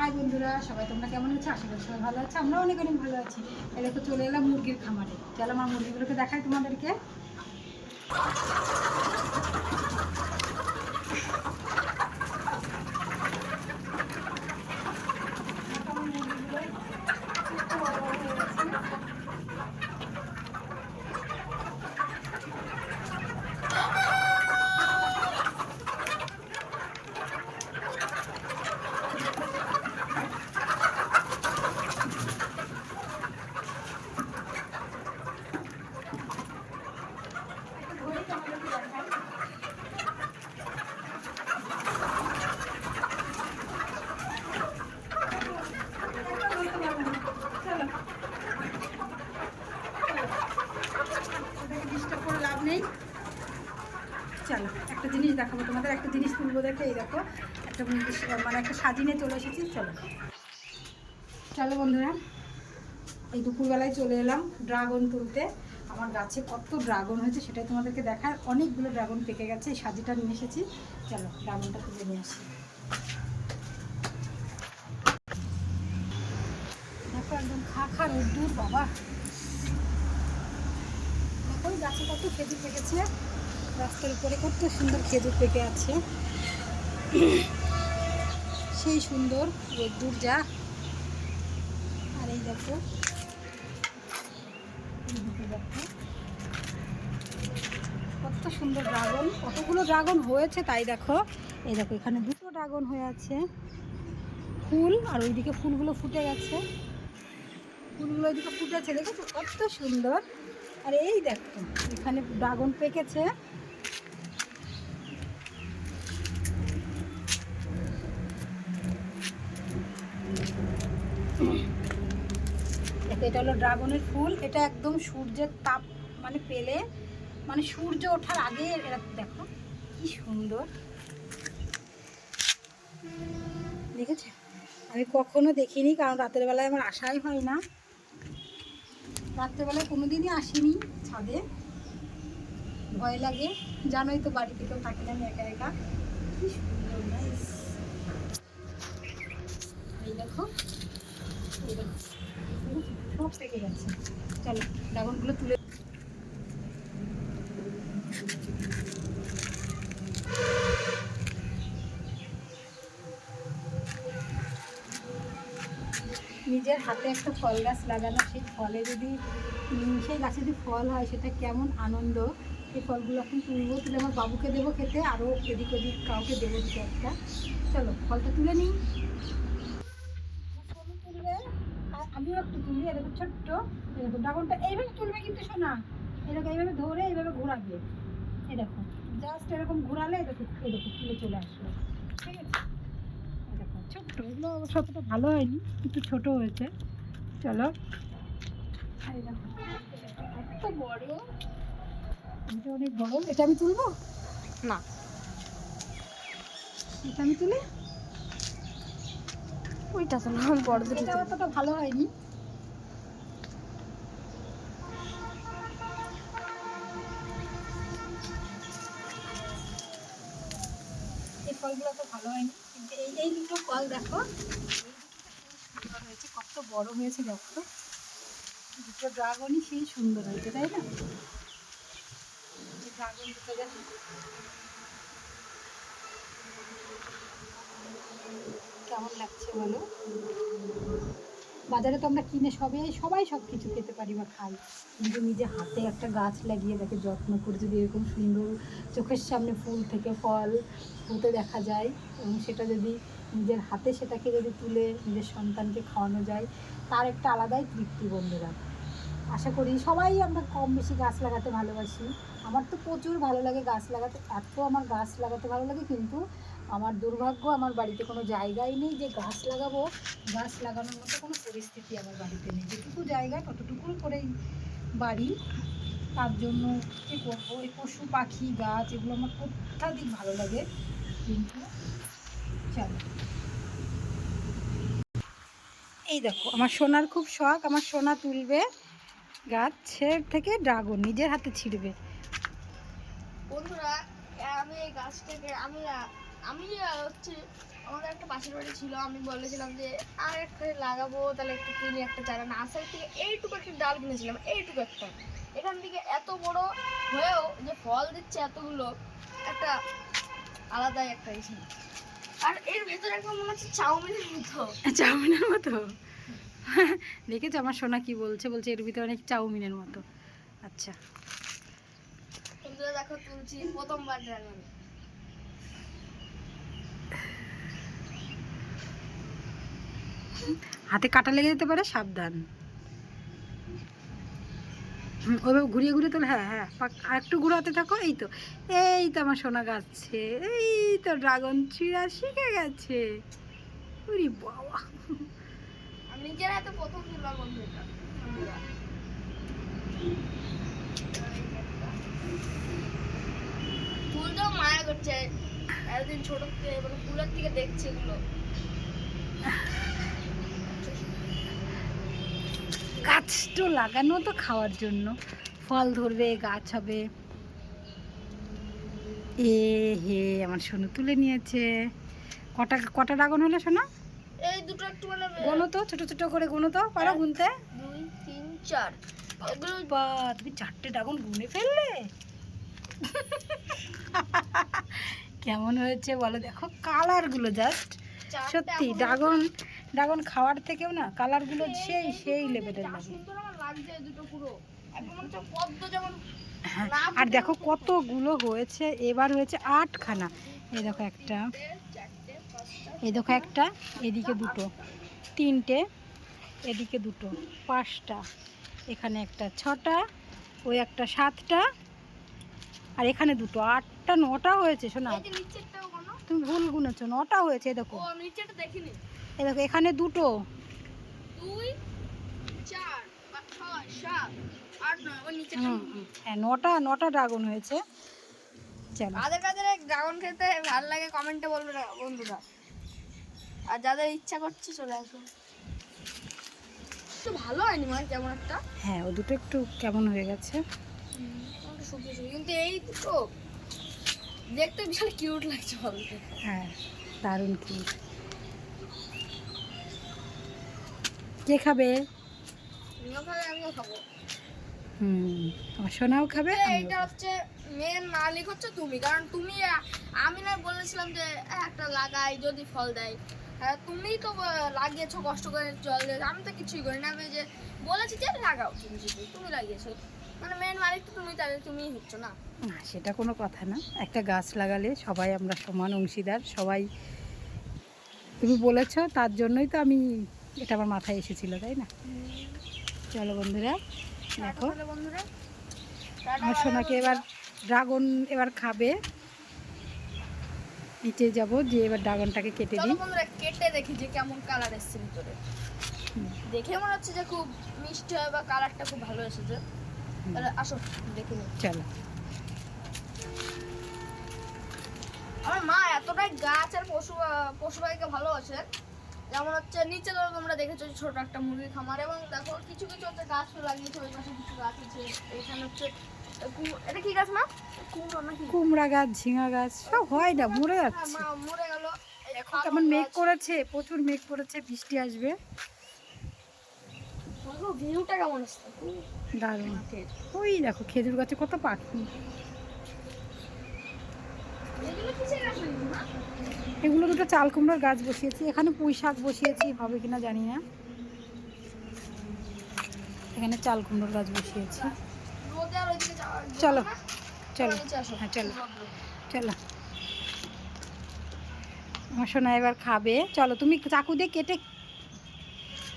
High বন্ধুরা, সবাই তোমরা কেমন আছো? আশা করি সবাই ভালো আছে। আমরা অনেক অনেক ভালো আছি। এই দেখো চলে এলাম মুরগির খামারে। চলো আমার মুরগিগুলোকে দেখাই তোমাদেরকে। চলো একটা জিনিস দেখাবো তোমাদের, একটা জিনিস তুলবো। দেখে এই দেখো একটা মানে একটা সাজিয়ে চলে এসেছি। চলো চলো বন্ধুরা, এই দুপুরবেলায় চলে এলাম ড্রাগন তুলতে। আমার গাছে কত ড্রাগন হয়েছে সেটাই তোমাদেরকে দেখার। অনেকগুলো ড্রাগন পেকে গেছে, এই সাজিটা নিয়ে এসেছি। চলো ড্রাগনটা তুলে নিয়ে আসি। দেখো একদম খা রোদ্দুর বাবা। দেখো গাছে কত খেজুর পেকেছে, রাস্তার উপরে কত সুন্দর খেজুর পেকে আছে। সেই সুন্দর রোদ্দুর যা। আর এই দেখো কত সুন্দর ড্রাগন, কতগুলো ড্রাগন হয়েছে তাই দেখো। এই দেখো এখানে দুটো ড্রাগন হয়ে আছে ফুল, আর ওইদিকে ফুলগুলো ফুটে গেছে। ফুলগুলো ওইদিকে ফুটেছে, দেখেছো কত সুন্দর। আর এই দেখো এখানে ড্রাগন পেকেছে। এটা হলো ড্রাগনের ফুল। এটা একদম সূর্যের তাপ মানে পেলে, মানে সূর্য ওঠার আগে এরা দেখো কি সুন্দর দেখেছে। আমি কখনো দেখিনি, কারণ রাতের বেলায় আমার আসাই হয় না। রাত্রেবেলায় কোনোদিনই আসিনি ছাদে, ভয় লাগে। জানোই তো বাড়িতে কেউ থাকে না, আমি একা একা। কি সুন্দর নাইস। এই দেখো এই দেখো সব পেকে গেছে। চলো ড্রাগনগুলো তুলে নিজের হাতে একটা ফল গাছ লাগানো, সেই ফলে যদি সেই গাছে যদি ফল হয় সেটা কেমন আনন্দ। এই ফলগুলো এখন তুলবো, তুলে আমার বাবুকে দেবো খেতে, আরও এদিক ওদিক কাউকে দেবো দিতে একটা। চলো ফলটা তুলে নিই। তুলবে আর আমিও একটু তুলি। এরকম ছোট্ট এরকম ড্রাগনটা এইভাবে তুলবে কিন্তু শোনা, এরকম এইভাবে ধরে এইভাবে ঘোরাবে। এই দেখো জাস্ট এরকম ঘোরালে এরকম তুলে চলে আসলো। ঠিক আছে, দেখো ছোট্ট, এগুলো অবশ্য অতটা ভালো হয়নি কিন্তু ছোট হয়েছে। চলো এত বড়, এটা অনেক বড়। এটা আমি তুলবো না, এটা আমি তুলি। ওইটা তো না বড়, এটা অতটা ভালো হয়নি। এই ফলগুলো তো ভালো হয়নি, কিন্তু এই দুটো ফল দেখো সুন্দর হয়েছে, কত বড় হয়েছে দেখো। দুটো ড্রাগনই সেই সুন্দর হয়েছে, তাই না? ড্রাগন দুটো দেখো কেমন লাগছে বলো। বাজারে তো আমরা কিনে সবাই সব কিছু খেতে পারি বা খাই, কিন্তু নিজে হাতে একটা গাছ লাগিয়ে তাকে যত্ন করে যদি এরকম সুন্দর চোখের সামনে ফুল থেকে ফল হতে দেখা যায়, এবং সেটা যদি নিজের হাতে সেটাকে যদি তুলে নিজের সন্তানকে খাওয়ানো যায়, তার একটা আলাদাই তৃপ্তি বন্ধুরা। আশা করি সবাই আমরা কম বেশি গাছ লাগাতে ভালোবাসি। আমার তো প্রচুর ভালো লাগে গাছ লাগাতে, এত আমার গাছ লাগাতে ভালো লাগে। কিন্তু আমার দুর্ভাগ্য, আমার বাড়িতে কোনো জায়গাই নেই যে গাছ লাগাবো। গাছ লাগানোর মতো কোনো পরিস্থিতি আমার বাড়িতে নেই। যেটুকু জায়গা ততটুকু করেই বাড়ি। তার জন্য কী করবো, এই পশু পাখি গাছ এগুলো আমার অত্যাধিক ভালো লাগে। কিন্তু চলো এই দেখো আমার সোনার খুব শখ, আমার সোনা তুলবে গাছের থেকে ড্রাগন, নিজের হাতে ছিঁড়বে। বন্ধুরা আমি এই গাছটাকে আমি হচ্ছে আমাদের একটা পাশের বাড়ি ছিল, আমি বলেছিলাম যে আর একটা লাগাবো, তাহলে একটু কিনে একটা চারা নার্সারি থেকে এইটুকু একটা ডাল কিনেছিলাম, এইটুকু একটা, এখান থেকে এত বড় হয়েও যে ফল দিচ্ছে এতগুলো, একটা আলাদাই একটা ইসে। আর এর ভেতরে একটা মনে হচ্ছে চাউমিনের মতো। চাউমিনের মতো? দেখেছো আমার সোনা কি বলছে, বলছে এর ভিতরে অনেক চাউমিনের মতো। আচ্ছা, বন্ধুরা দেখো তুলছি প্রথমবার ড্রাগন। হাতে কাটা লেগে যেতে পারে, সাবধান। ওইভাবে ঘুরিয়ে ঘুরিয়ে তোলে। হ্যাঁ হ্যাঁ, আর একটু ঘুরাতে থাকো। এই তো, এই তো আমার সোনা গাছে, এই তো ড্রাগন ছিঁড়া শিখে গেছে। ওরে বাবা, আমি নিজের হাতে প্রথম তুললাম বন্ধুরা। ফুলটাও মায়া করছে, এতদিন ছোট থেকে মানে ফুলের থেকে দেখছে এগুলো। গাছ তো লাগানো তো খাওয়ার জন্য, ফল ধরবে, গাছ হবে। এ হে, আমার সোনু তুলে নিয়েছে। কটা কটা ড্রাগন হলো সোনা? এই দুটো একটু মানে গোনো তো, ছোট ছোট করে গোনো তো, পারো গুনতে? 2 3 4 এগুলো। বা, তুমি 4টে ড্রাগন গুনে ফেললে। কেমন হয়েছে বলো? দেখো কালারগুলো জাস্ট সত্যি, ড্রাগন ড্রাগন খাওয়ার থেকেও না কালারগুলো সেই সেই লেভেলের লাগে। সুন্দর আমার লাগছে এই দুটো পুরো একদম মনে হচ্ছে পদ্ম যেমন। হ্যাঁ, আর দেখো কতগুলো হয়েছে, এবার হয়েছে 8খানা। এই দেখো একটা, এই দেখো একটা, এদিকে দুটো, 3টে, এদিকে দুটো, 5টা, এখানে একটা 6টা, ওই একটা 7টা, আর এখানে দুটো, 8টা 9টা হয়েছে শোনা। এই যে নিচেরটাও কোনো তুমি ভুল গুনেছো, 9টা হয়েছে। এই দেখো, ও নিচেরটা দেখিনি। এই দেখো এখানে দুটো, 2 4 5 6 7 8 9 ওই নিচেরটা। হ্যাঁ 9টা ড্রাগন হয়েছে। চলো, কাদের কাদের ড্রাগন খেতে ভালো লাগে কমেন্টে বলবে না বন্ধুরা, আর যাদের ইচ্ছা করছে চলে আসুন। তো ভালো হয়নি মানে কেমন একটা। হ্যাঁ ও দুটো একটু কেমন হয়ে গেছে। একটু শুকিয়ে শুকিয়ে, কিন্তু এই দুটো দেখতে বিশাল কিউট লাগছে বলতে। হ্যাঁ, দারুণ কি। কে খাবে? তুমিও খাবে আমিও খাবো। আমার সোনাও খাবে, কিন্তু আমিও এইটা খাবো। হচ্ছে মেন মালিক হচ্ছে তুমি, কারণ তুমি আমি না বলেছিলাম যে একটা লাগাই যদি ফল দেয়, হ্যাঁ তুমিই তো লাগিয়েছো কষ্ট করে জল দিয়ে, আমি তো কিছুই করি না, আমি যে বলেছি যে লাগাও তুমি, যদি তুমি লাগিয়েছো মানে মেন মালিক তো তুমি, তাহলে তুমিই হচ্ছ না। না সেটা কোনো কথা না, একটা গাছ লাগালে সবাই আমরা সমান অংশীদার সবাই। তুমি বলেছো তার জন্যই তো আমি, এটা আমার মাথায় এসেছিল, তাই না? চলো বন্ধুরা, দেখো তাহলে বন্ধুরা আমার সোনাকে এবার ড্রাগন এবার খাবে। নিচে যাব, যে এবার ড্রাগনটাকে কেটে চলো দিই। বন্ধুরা কেটে দেখি যে কেমন কালার এসছে ভিতরে। দেখে মনে হচ্ছে যে খুব মিষ্টি হয় বা কালারটা খুব ভালো এসেছে, তাহলে আসো দেখে নিই। চলো, আমার মা এতটাই গাছ আর পশুপাখিকে ভালোবাসে, যেমন হচ্ছে নিচে ধরো তোমরা দেখেছো যে ছোট একটা মুরগির খামার, এবং দেখো কিছু কিছু হচ্ছে গাছ লাগিয়েছে, ওই পাশে কিছু গাছ আছে, এখানে হচ্ছে এটা কি গাছ মা? কুমড়ো নাকি? কুমড়া গাছ, ঝিঙা গাছ সব হয় না, মরে হ্যাঁ যাচ্ছে। মা মরে গেল। এখন কেমন মেঘ করেছে, প্রচুর মেঘ করেছে, বৃষ্টি আসবে। ভিউটা কেমন আসছে দারুণ। ওই দেখো খেজুর গাছে কত পাখি। এগুলো কিসের গাছ নাকি মা? এগুলো দুটো চাল কুমড়োর গাছ বসিয়েছি, এখানে পুঁই শাক বসিয়েছি, হবে কিনা জানি না। এখানে চাল কুমড়োর গাছ বসিয়েছি। রোদে আর ওইদিকে যাওয়া চলো না? চলো, নিচে আসো। হ্যাঁ চলো চলো। আমার সোনা এবার খাবে, চলো তুমি চাকু দিয়ে কেটে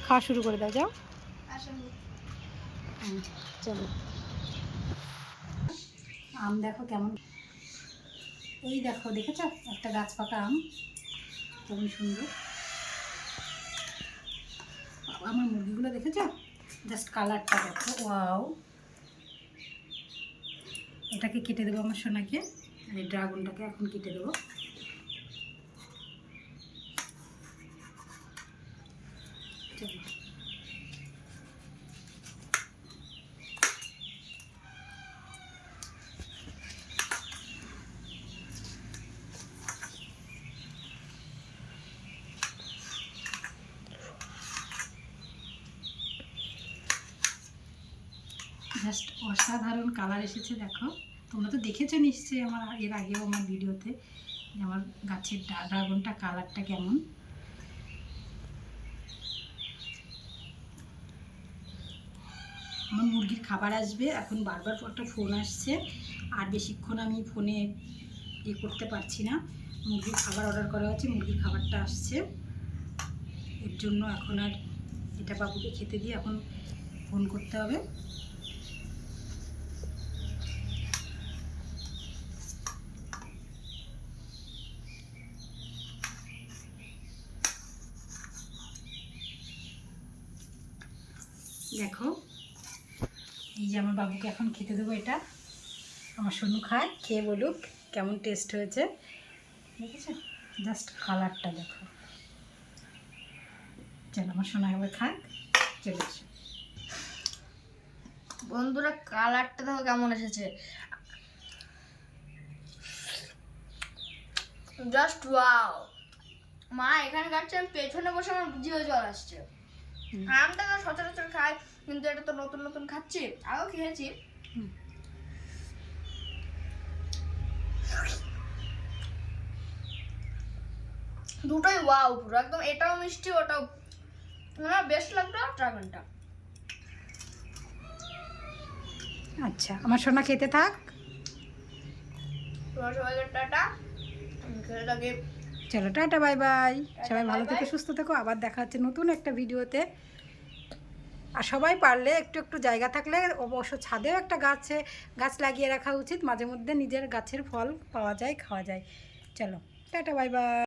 খাওয়া শুরু করে দাও, যাও। আসো। চলো, আম দেখো কেমন, এই দেখো দেখেছ একটা গাছ পাকা আম কেমন সুন্দর। আমার মুরগিগুলো দেখেছ, জাস্ট কালারটা দেখো, ওয়াও। এটাকে কেটে দেবো আমার সোনাকে, আর এই ড্রাগনটাকে এখন কেটে দেবো। চলো, জাস্ট অসাধারণ কালার এসেছে দেখো। তোমরা তো দেখেছো নিশ্চয়ই আমার এর আগেও আমার ভিডিওতে যে আমার গাছের ড্রাগনটা কালারটা কেমন। আমার মুরগির খাবার আসবে, এখন বারবার একটা ফোন আসছে, আর বেশিক্ষণ আমি ফোনে করতে পারছি না। মুরগির খাবার অর্ডার করা হচ্ছে, মুরগির খাবারটা আসছে, এর জন্য এখন আর এটা বাবুকে খেতে দিয়ে এখন ফোন করতে হবে। দেখো এই যে আমার বাবুকে এখন খেতে দেবো, এটা আমার সোনু খায়, খেয়ে বলুক কেমন টেস্ট হয়েছে। দেখেছো জাস্ট কালারটা দেখো। চলো আমার সোনা একবার খাক, চলে এসো। বন্ধুরা কালারটা দেখো কেমন এসেছে, জাস্ট ওয়াও। মা এখানে কাটছে, আমি পেছনে বসে আমার জিভে জল আসছে। আমটা তো সচরাচর খাই, কিন্তু এটা তো নতুন নতুন খাচ্ছি, আগেও খেয়েছি। দুটোই ওয়াও পুরো একদম, এটাও মিষ্টি ওটাও। আমার বেশ লাগলো ড্রাগনটা। আচ্ছা আমার সোনা খেতে থাক। তোমার সবাইকে টাটা, আমি খেতে থাকি। চলো টাটা বাই বাই, সবাই bye ভালো bye। থেকো, সুস্থ থেকো, আবার দেখা হচ্ছে নতুন একটা ভিডিওতে। আর সবাই পারলে একটু একটু জায়গা থাকলে অবশ্য ছাদেও একটা গাছ লাগিয়ে রাখা উচিত, মাঝে মধ্যে নিজের গাছের ফল পাওয়া যায়, খাওয়া যায়। চলো টাটা বাই বাই।